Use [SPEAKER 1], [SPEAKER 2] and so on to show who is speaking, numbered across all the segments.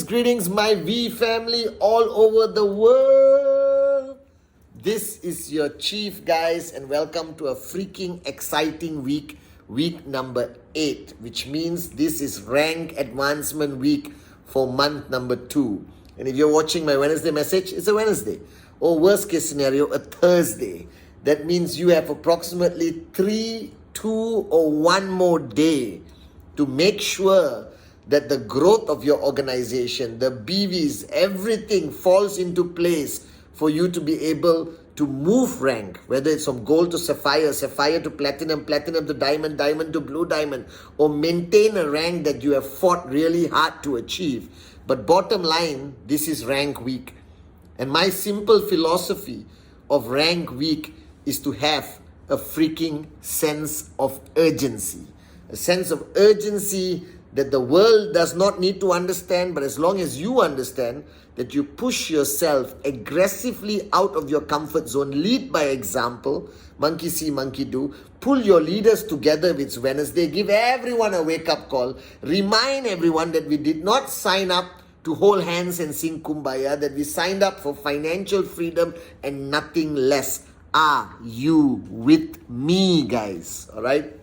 [SPEAKER 1] Greetings, my V family all over the world. This is your chief, guys, and welcome to a freaking exciting week number 8, which means this is rank advancement week for month number 2. And if you're watching my Wednesday message, it's a Wednesday. Or worst case scenario, a Thursday. That means you have approximately 3, 2, or 1 more day to make sure that the growth of your organization, the BVs, everything falls into place for you to be able to move rank, whether it's from gold to sapphire, sapphire to platinum, platinum to diamond, diamond to blue diamond, or maintain a rank that you have fought really hard to achieve. But bottom line, this is rank week. And my simple philosophy of rank week is to have a freaking sense of urgency. A sense of urgency that the world does not need to understand, but as long as you understand that you push yourself aggressively out of your comfort zone, lead by example, monkey see, monkey do, pull your leaders together. It's Wednesday, give everyone a wake-up call, remind everyone that we did not sign up to hold hands and sing Kumbaya, that we signed up for financial freedom and nothing less. Are you with me, guys? All right?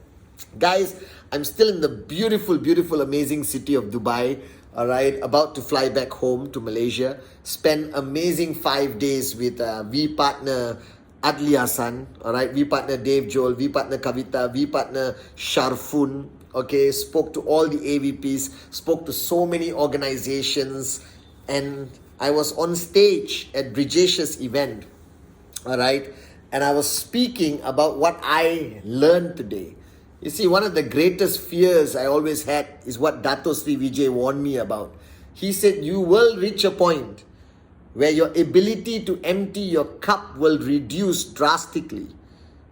[SPEAKER 1] Guys, I'm still in the beautiful, amazing city of Dubai, all right, about to fly back home to Malaysia, spend amazing 5 days with V partner Adli Hassan, all right, V partner Dave Joel, V partner Kavita, V partner Sharfun, okay, spoke to all the AVPs, spoke to so many organizations, and I was on stage at Brijesh's event, all right, and I was speaking about what I learned today. You see, one of the greatest fears I always had is what Dato Sri Vijay warned me about. He said, you will reach a point where your ability to empty your cup will reduce drastically.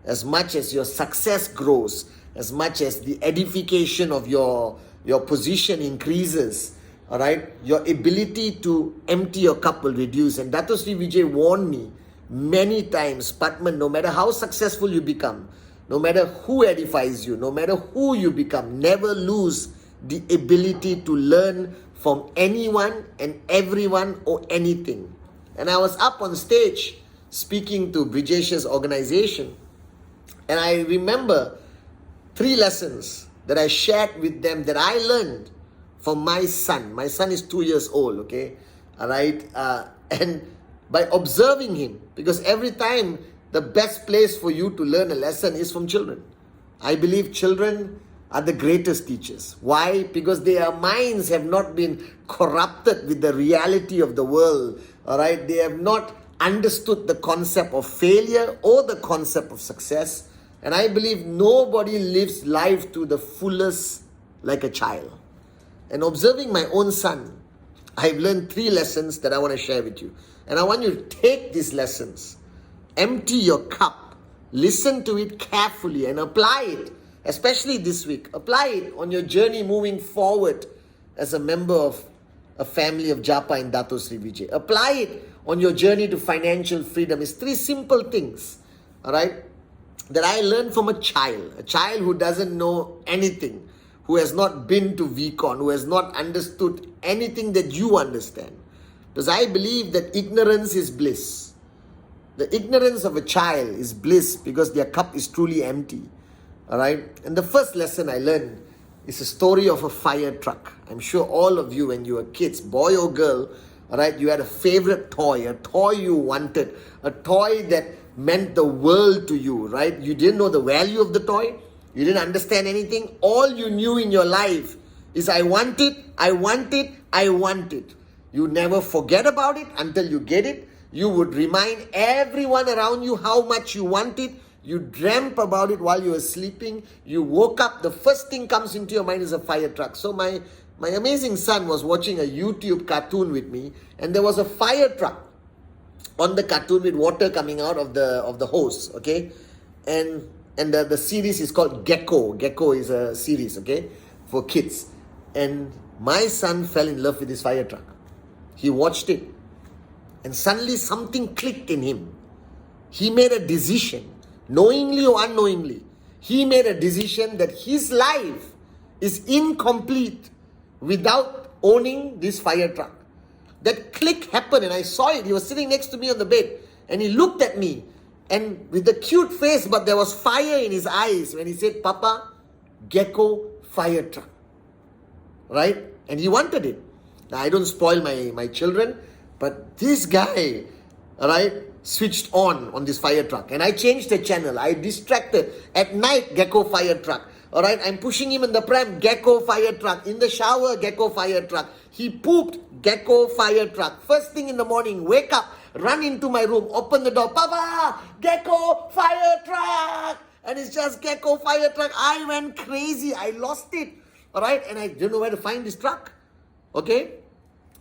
[SPEAKER 1] As much as your success grows, as much as the edification of your position increases, all right, your ability to empty your cup will reduce. And Dato Sri Vijay warned me many times, Pathman, no matter how successful you become, no matter who edifies you, no matter who you become, never lose the ability to learn from anyone and everyone or anything. And I was up on stage speaking to Brijesh's organization, and I remember 3 lessons that I shared with them that I learned from my son. My son is 2 years old, okay? All right? And by observing him, because every time the best place for you to learn a lesson is from children. I believe children are the greatest teachers. Why? Because their minds have not been corrupted with the reality of the world. All right? They have not understood the concept of failure or the concept of success. And I believe nobody lives life to the fullest like a child. And observing my own son, I've learned 3 lessons that I want to share with you. And I want you to take these lessons. Empty your cup, listen to it carefully and apply it, especially this week. Apply it on your journey moving forward as a member of a family of Japa and Dato Sri Vijay. Apply it on your journey to financial freedom. It's 3 simple things, all right, that I learned from a child who doesn't know anything, who has not been to VCon, who has not understood anything that you understand. Because I believe that ignorance is bliss. The ignorance of a child is bliss because their cup is truly empty. All right? And the first lesson I learned is a story of a fire truck. I'm sure all of you, when you were kids, boy or girl, all right, you had a favorite toy, a toy you wanted, a toy that meant the world to you, right? You didn't know the value of the toy. You didn't understand anything. All you knew in your life is I want it, I want it, I want it. You never forget about it until you get it. You would remind everyone around you how much you want it. You dreamt about it while you were sleeping. You woke up, the first thing comes into your mind is a fire truck. So my amazing son was watching a YouTube cartoon with me, and there was a fire truck on the cartoon with water coming out of the hose, okay? And the series is called Gecko. Gecko is a series, okay, for kids. And my son fell in love with this fire truck. He watched it, and suddenly something clicked in him. He made a decision, knowingly or unknowingly. He made a decision that his life is incomplete without owning this fire truck. That click happened, and I saw it. He was sitting next to me on the bed, and he looked at me, and with a cute face, but there was fire in his eyes when he said, "Papa, Gecko fire truck." Right? And he wanted it. Now, I don't spoil my children, but this guy, right, switched on this fire truck. And I changed the channel. I distracted. At night, Gecko fire truck. All right, I'm pushing him in the pram, Gecko fire truck. In the shower, Gecko fire truck. He pooped, Gecko fire truck. First thing in the morning, wake up, run into my room, open the door, "Papa, Gecko fire truck." And it's just Gecko fire truck. I went crazy. I lost it. All right, and I didn't know where to find this truck. Okay,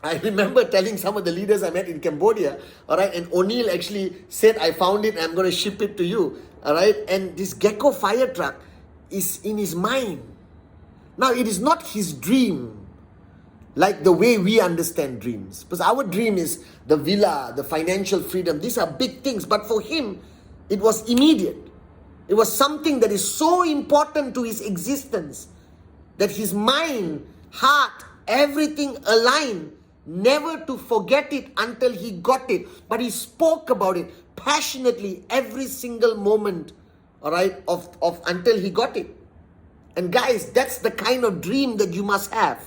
[SPEAKER 1] I remember telling some of the leaders I met in Cambodia, all right, and O'Neill actually said, "I found it and I'm going to ship it to you." All right, and this Gecko fire truck is in his mind. Now, it is not his dream like the way we understand dreams. Because our dream is the villa, the financial freedom. These are big things. But for him, it was immediate. It was something that is so important to his existence that his mind, heart, everything aligned, never to forget it until he got it. But he spoke about it passionately every single moment, all right, of until he got it. And guys, that's the kind of dream that you must have.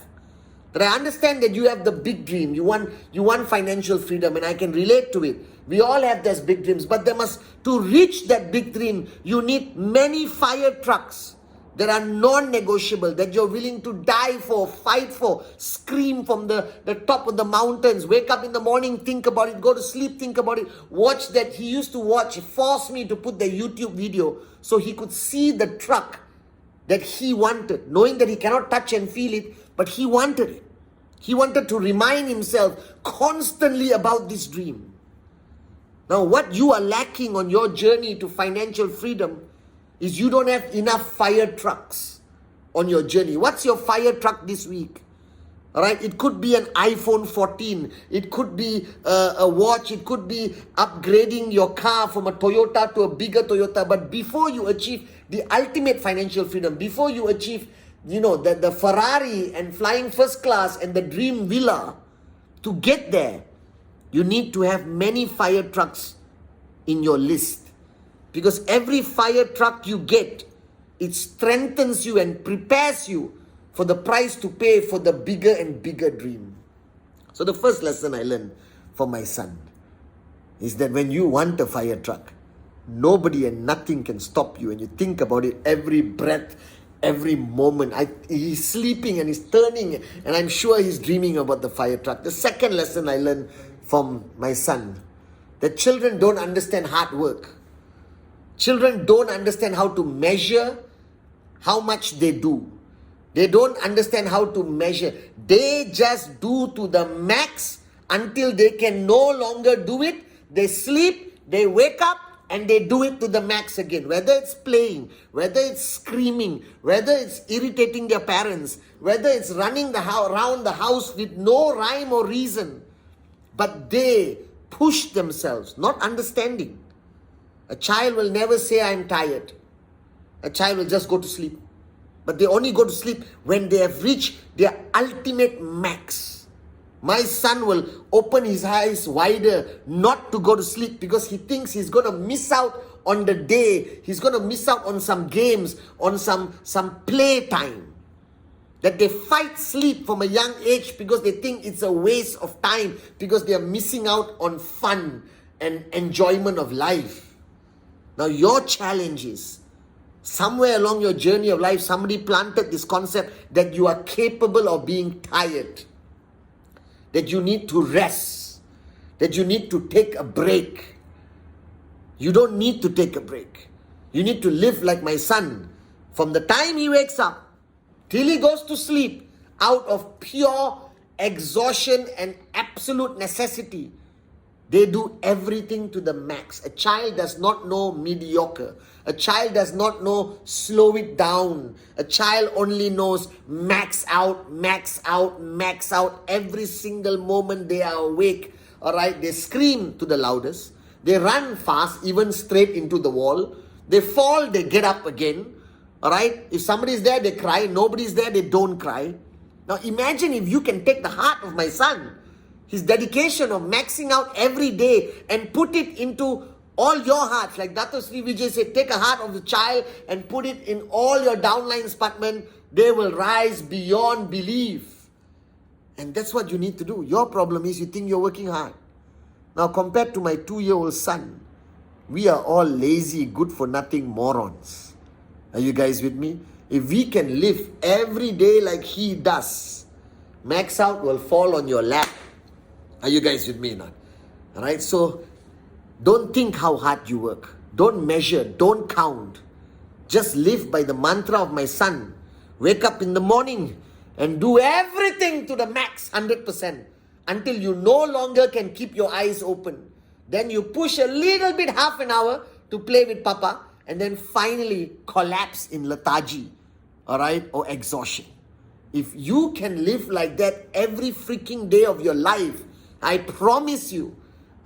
[SPEAKER 1] But I understand that you have the big dream. You want financial freedom, and I can relate to it. We all have those big dreams, but to reach that big dream, you need many fire trucks that are non-negotiable, that you're willing to die for, fight for, scream from the top of the mountains, wake up in the morning, think about it, go to sleep, think about it, watch that. He used to watch, force me to put the YouTube video so he could see the truck that he wanted, knowing that he cannot touch and feel it, but he wanted it. He wanted to remind himself constantly about this dream. Now, what you are lacking on your journey to financial freedom is you don't have enough fire trucks on your journey. What's your fire truck this week? All right, it could be an iPhone 14. It could be a watch. It could be upgrading your car from a Toyota to a bigger Toyota. But before you achieve the ultimate financial freedom, before you achieve, the Ferrari and flying first class and the dream villa, to get there, you need to have many fire trucks in your list. Because every fire truck you get, it strengthens you and prepares you for the price to pay for the bigger and bigger dream. So the first lesson I learned from my son is that when you want a fire truck, nobody and nothing can stop you. And you think about it every breath, every moment. He's sleeping and he's turning, and I'm sure he's dreaming about the fire truck. The second lesson I learned from my son, that children don't understand hard work. Children don't understand how to measure how much they do. They don't understand how to measure. They just do to the max until they can no longer do it. They sleep, they wake up, and they do it to the max again. Whether it's playing, whether it's screaming, whether it's irritating their parents, whether it's running around the house with no rhyme or reason. But they push themselves, not understanding. A child will never say, "I'm tired." A child will just go to sleep. But they only go to sleep when they have reached their ultimate max. My son will open his eyes wider not to go to sleep because he thinks he's going to miss out on the day. He's going to miss out on some games, on some play time. That they fight sleep from a young age because they think it's a waste of time, because they are missing out on fun and enjoyment of life. Now, your challenge is, somewhere along your journey of life, somebody planted this concept that you are capable of being tired, that you need to rest, that you need to take a break. You don't need to take a break. You need to live like my son. From the time he wakes up till he goes to sleep, out of pure exhaustion and absolute necessity, they do everything to the max. A child does not know mediocre. A child does not know slow it down. A child only knows max out, max out, max out. Every single moment they are awake, all right, they scream to the loudest. They run fast, even straight into the wall. They fall, they get up again. All right, if somebody is there, they cry. Nobody is there, they don't cry. Now imagine if you can take the heart of my son, his dedication of maxing out every day, and put it into all your hearts. Like Dato Sri Vijay said, take a heart of the child and put it in all your downlines, Pathman. They will rise beyond belief. And that's what you need to do. Your problem is you think you're working hard. Now compared to my 2-year-old son, we are all lazy, good for nothing morons. Are you guys with me? If we can live every day like he does, max out will fall on your lap. Are you guys with me now? Alright, so don't think how hard you work. Don't measure, don't count. Just live by the mantra of my son. Wake up in the morning and do everything to the max, 100%, until you no longer can keep your eyes open. Then you push a little bit, half an hour, to play with Papa, and then finally collapse in lethargy, alright, or exhaustion. If you can live like that every freaking day of your life, I promise you,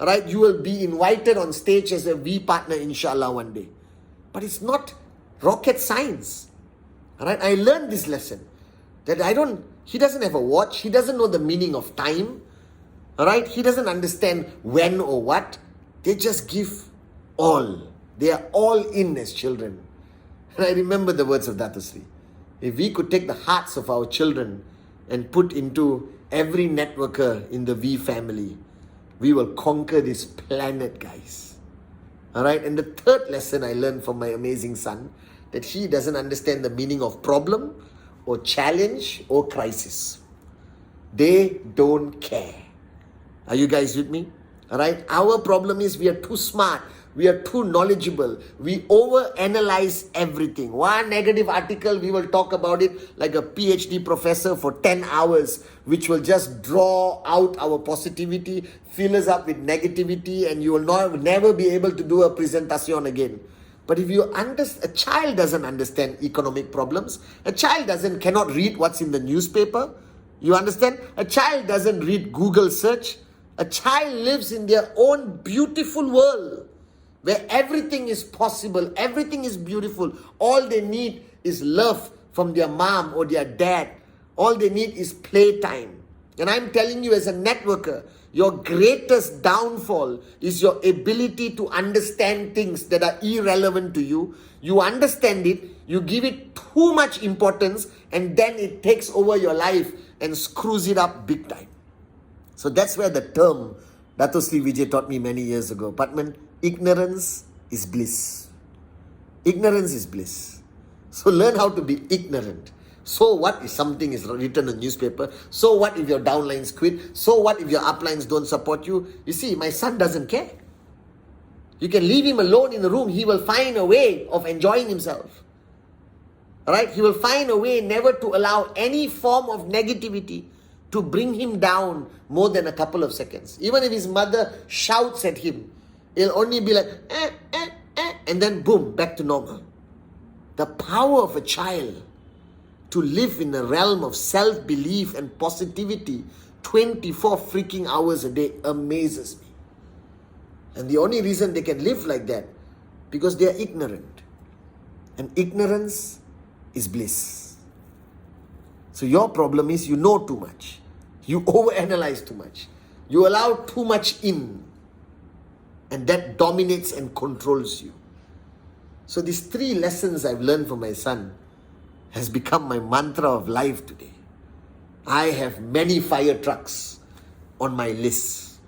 [SPEAKER 1] alright, you will be invited on stage as a V partner, inshallah, one day. But it's not rocket science. Alright, I learned this lesson. That he doesn't have a watch, he doesn't know the meaning of time. Alright, he doesn't understand when or what. They just give all. They are all in as children. And I remember the words of Dato Sri. If we could take the hearts of our children and put into every networker in the V family, we will conquer this planet, guys. Alright, and the third lesson I learned from my amazing son, that he doesn't understand the meaning of problem or challenge or crisis. They don't care. Are you guys with me? Alright, our problem is we are too smart. We are too knowledgeable. We overanalyze everything. One negative article, we will talk about it like a PhD professor for 10 hours, which will just draw out our positivity, fill us up with negativity, and you will never be able to do a presentation again. But if you understand, a child doesn't understand economic problems. A child cannot read what's in the newspaper. You understand? A child doesn't read Google search. A child lives in their own beautiful world, where everything is possible, everything is beautiful. All they need is love from their mom or their dad. All they need is playtime. And I'm telling you, as a networker, your greatest downfall is your ability to understand things that are irrelevant to you. You understand it, you give it too much importance, and then it takes over your life and screws it up big time. So that's where the term Dato Sri Vijay taught me many years ago. Pathman, ignorance is bliss. Ignorance is bliss. So learn how to be ignorant. So what if something is written in a newspaper? So what if your downlines quit? So what if your uplines don't support you? You see, my son doesn't care. You can leave him alone in the room. He will find a way of enjoying himself. Alright? He will find a way never to allow any form of negativity to bring him down more than a couple of seconds. Even if his mother shouts at him, he'll only be like, and then boom, back to normal. The power of a child to live in a realm of self-belief and positivity 24 freaking hours a day amazes me. And the only reason they can live like that, because they are ignorant. And ignorance is bliss. So your problem is you know too much. You overanalyze too much. You allow too much in. And that dominates and controls you. So these 3 lessons I've learned from my son has become my mantra of life today. I have many fire trucks on my list.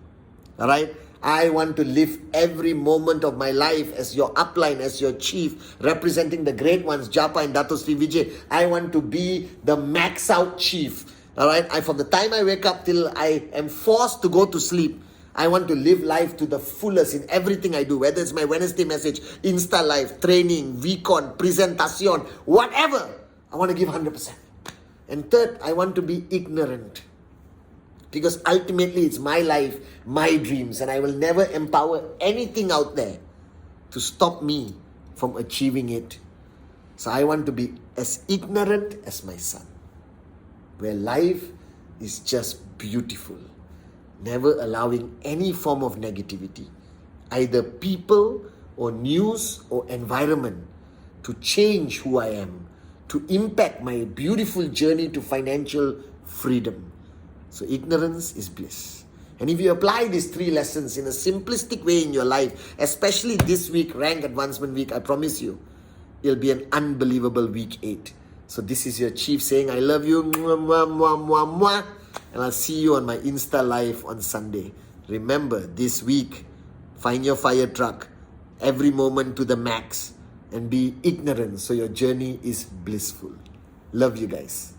[SPEAKER 1] Alright? I want to live every moment of my life as your upline, as your chief, representing the great ones, Japa and Dato Sri Vijay. I want to be the max out chief. Alright? From the time I wake up till I am forced to go to sleep, I want to live life to the fullest in everything I do, whether it's my Wednesday message, Insta Live, training, VCon, presentation, whatever. I want to give 100%. And third, I want to be ignorant. Because ultimately it's my life, my dreams, and I will never empower anything out there to stop me from achieving it. So I want to be as ignorant as my son, where life is just beautiful, never allowing any form of negativity, either people or news or environment, to change who I am, to impact my beautiful journey to financial freedom. So ignorance is bliss. And if you apply these 3 lessons in a simplistic way in your life, especially this week, Rank Advancement Week, I promise you, it'll be an unbelievable week 8. So this is your chief saying, I love you, mwah, mwah, mwah, mwah, mwah. And I'll see you on my Insta Live on Sunday. Remember, this week, find your fire truck, every moment to the max, and be ignorant so your journey is blissful. Love you guys.